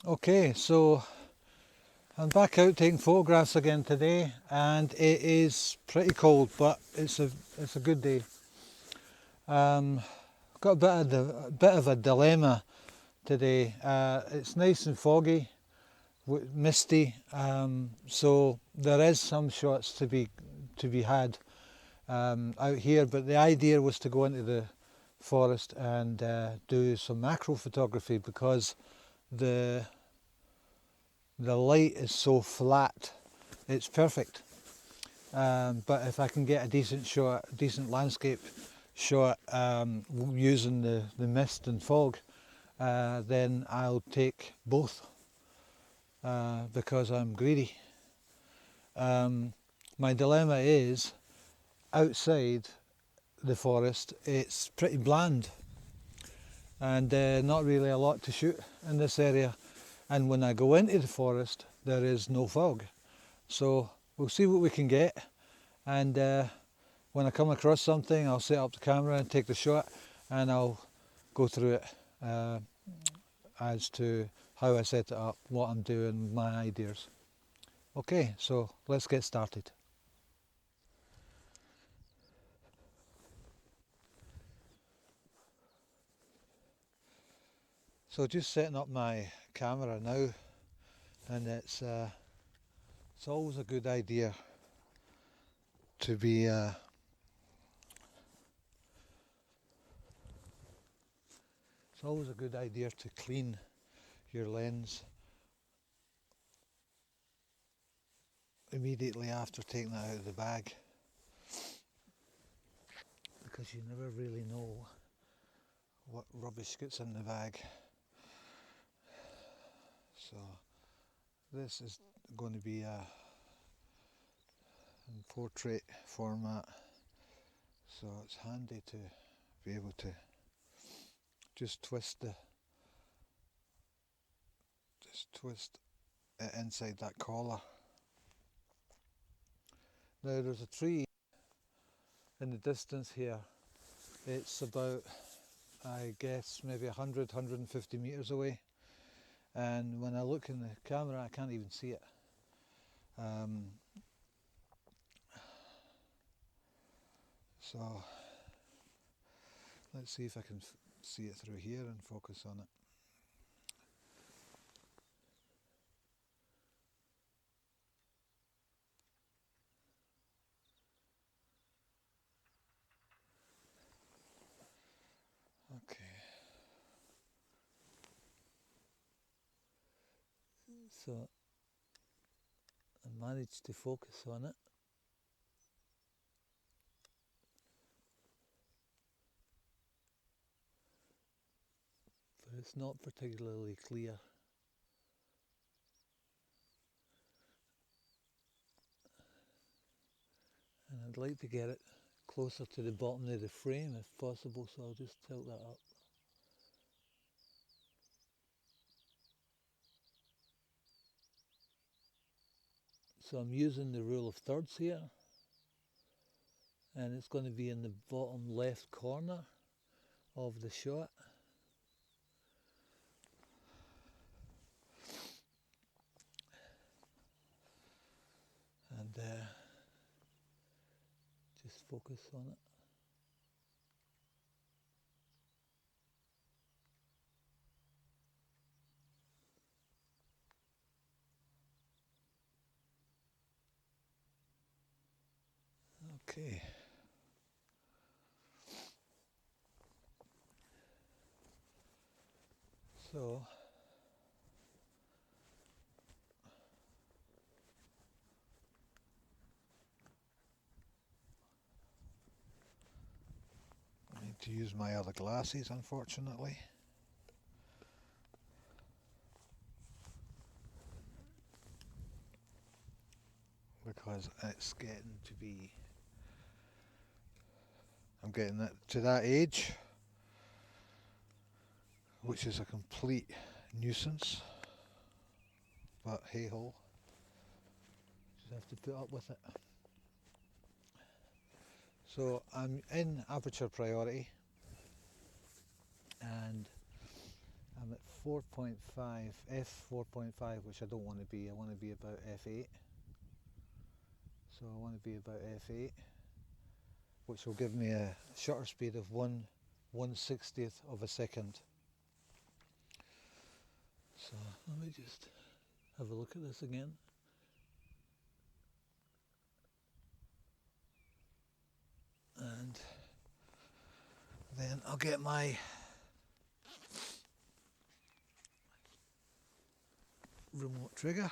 Okay, so I'm back out taking photographs again today, and it is pretty cold, but it's a good day. Um, got a bit of a dilemma today. It's nice and foggy, misty, so there is some shots to be had out here. But the idea was to go into the forest and do some macro photography because the the light is so flat. It's perfect. But if I can get a decent shot, decent landscape shot using the mist and fog, then I'll take both because I'm greedy. My dilemma is outside the forest, it's pretty bland and not really a lot to shoot in this area. And when I go into the forest, there is no fog. So we'll see what we can get. And when I come across something, I'll set up the camera and take the shot, and I'll go through it as to how I set it up, what I'm doing, my ideas. Okay, so let's get started. So just setting up my camera now, and it's always a good idea to be it's always a good idea to clean your lens immediately after taking it out of the bag, because you never really know what rubbish gets in the bag. So this is going to be in portrait format, so it's handy to be able to just twist it inside that collar. Now there's a tree in the distance here. It's about, I guess, maybe 100, 150 metres away, and when I look in the camera I can't even see it. Um, so let's see if I can see it through here and focus on it. Okay, so I managed to focus on it, but it's not particularly clear. And I'd like to get it closer to the bottom of the frame if possible, so I'll just tilt that up. So I'm using the rule of thirds here, and it's going to be in the bottom left corner of the shot. And just focus on it. Okay. So I need to use my other glasses, unfortunately, because it's getting to be, I'm getting it to that age, which is a complete nuisance, but hey ho, just have to put up with it. So I'm in aperture priority, and I'm at 4.5, f4.5, which I don't want to be. I want to be about f8. So I want to be about f8, which will give me a shutter speed of 1/160th of a second. So let me just have a look at this again. And then I'll get my remote trigger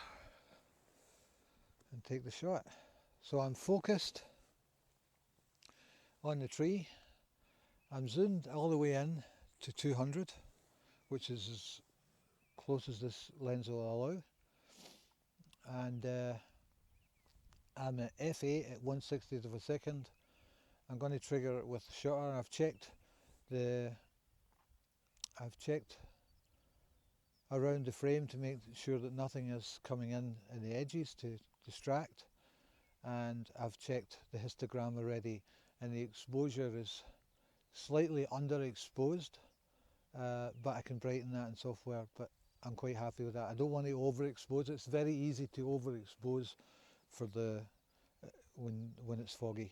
and take the shot. So I'm focused on the tree. I'm zoomed all the way in to 200, which is as close as this lens will allow. And I'm at f8 at 1/60th of a second. I'm going to trigger it with the shutter. I've checked around the frame to make sure that nothing is coming in the edges to distract, and I've checked the histogram already, and the exposure is slightly underexposed, but I can brighten that in software, but I'm quite happy with that. I don't want to overexpose. It's very easy to overexpose for the when it's foggy.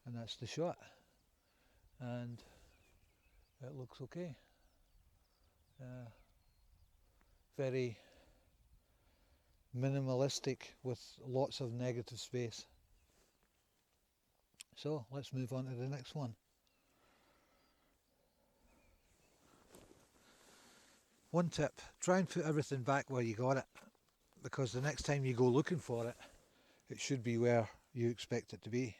And that's the shot, and it looks okay. Very minimalistic with lots of negative space. So let's move on to the next one. One tip, try and put everything back where you got it, because the next time you go looking for it, it should be where you expect it to be.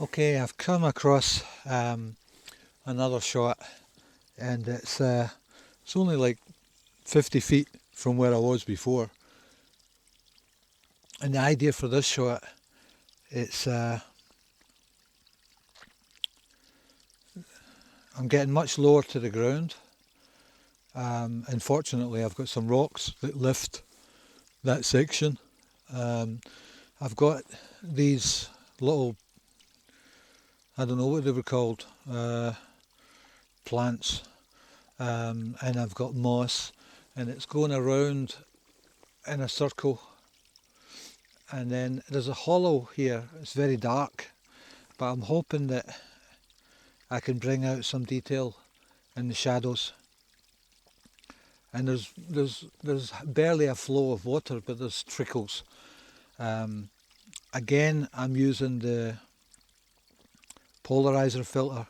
Okay, I've come across another shot, and it's only like 50 feet from where I was before. And the idea for this shot, it's I'm getting much lower to the ground. Unfortunately, I've got some rocks that lift that section. I've got these little, I don't know what they were called, plants, and I've got moss, and it's going around in a circle, and then there's a hollow here. It's very dark, but I'm hoping that I can bring out some detail in the shadows. And there's barely a flow of water, but there's trickles. Again, I'm using the polarizer filter,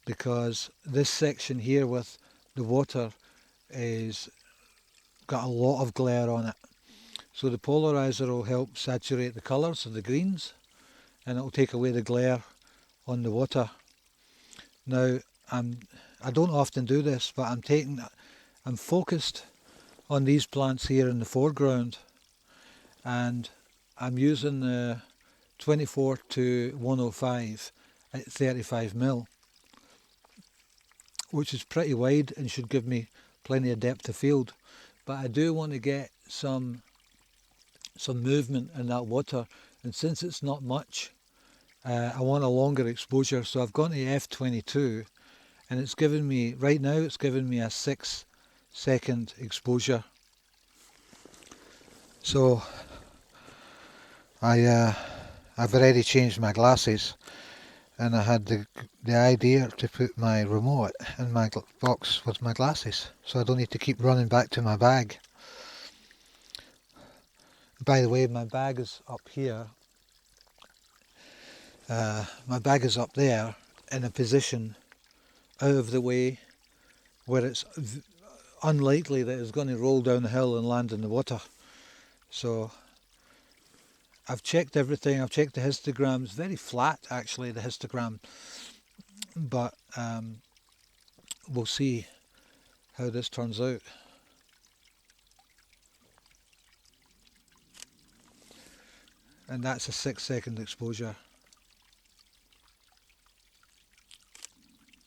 because this section here with the water is got a lot of glare on it. So the polarizer will help saturate the colours of the greens, and it will take away the glare on the water. Now, I don't often do this, but I'm focused on these plants here in the foreground, and I'm using the 24-105 at 35mm, which is pretty wide and should give me plenty of depth of field. But I do want to get some movement in that water, and since it's not much, I want a longer exposure. So I've gone to f22, and it's given me, right now it's given me a 6-second exposure. So I've already changed my glasses, and I had the idea to put my remote in my box with my glasses, so I don't need to keep running back to my bag. By the way, my bag is up here. My bag is up there in a position out of the way where it's unlikely that it's going to roll down the hill and land in the water. So I've checked everything. I've checked the histogram. It's very flat, actually, the histogram, but we'll see how this turns out. And that's a 6-second exposure.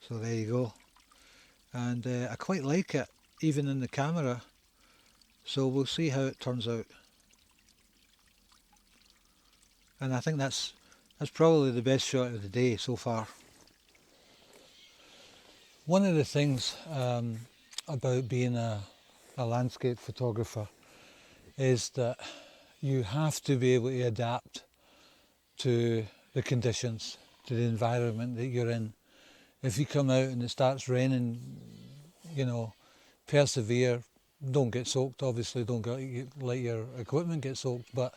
So there you go. And I quite like it, even in the camera. So we'll see how it turns out. And I think that's probably the best shot of the day so far. One of the things about being a landscape photographer is that you have to be able to adapt to the conditions, to the environment that you're in. If you come out and it starts raining, you know, persevere. Don't get soaked, obviously, don't let your equipment get soaked, but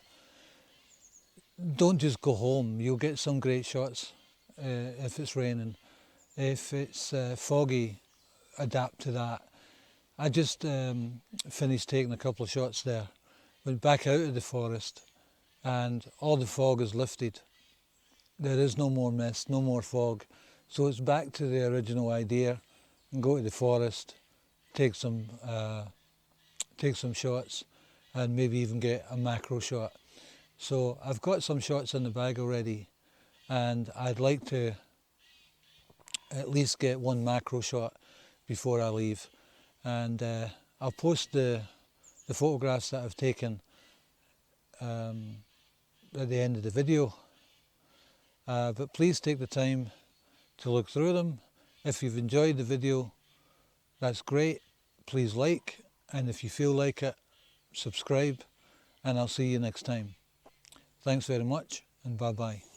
don't just go home. You'll get some great shots if it's raining. If it's foggy, adapt to that. I just finished taking a couple of shots there, went back out of the forest, and all the fog is lifted. There is no more mist, no more fog. So it's back to the original idea, and go to the forest, take some shots, and maybe even get a macro shot. So I've got some shots in the bag already, and I'd like to at least get one macro shot before I leave. And I'll post the photographs that I've taken at the end of the video. But please take the time to look through them. If you've enjoyed the video, that's great. Please like, and if you feel like it, subscribe, and I'll see you next time. Thanks very much, and bye-bye.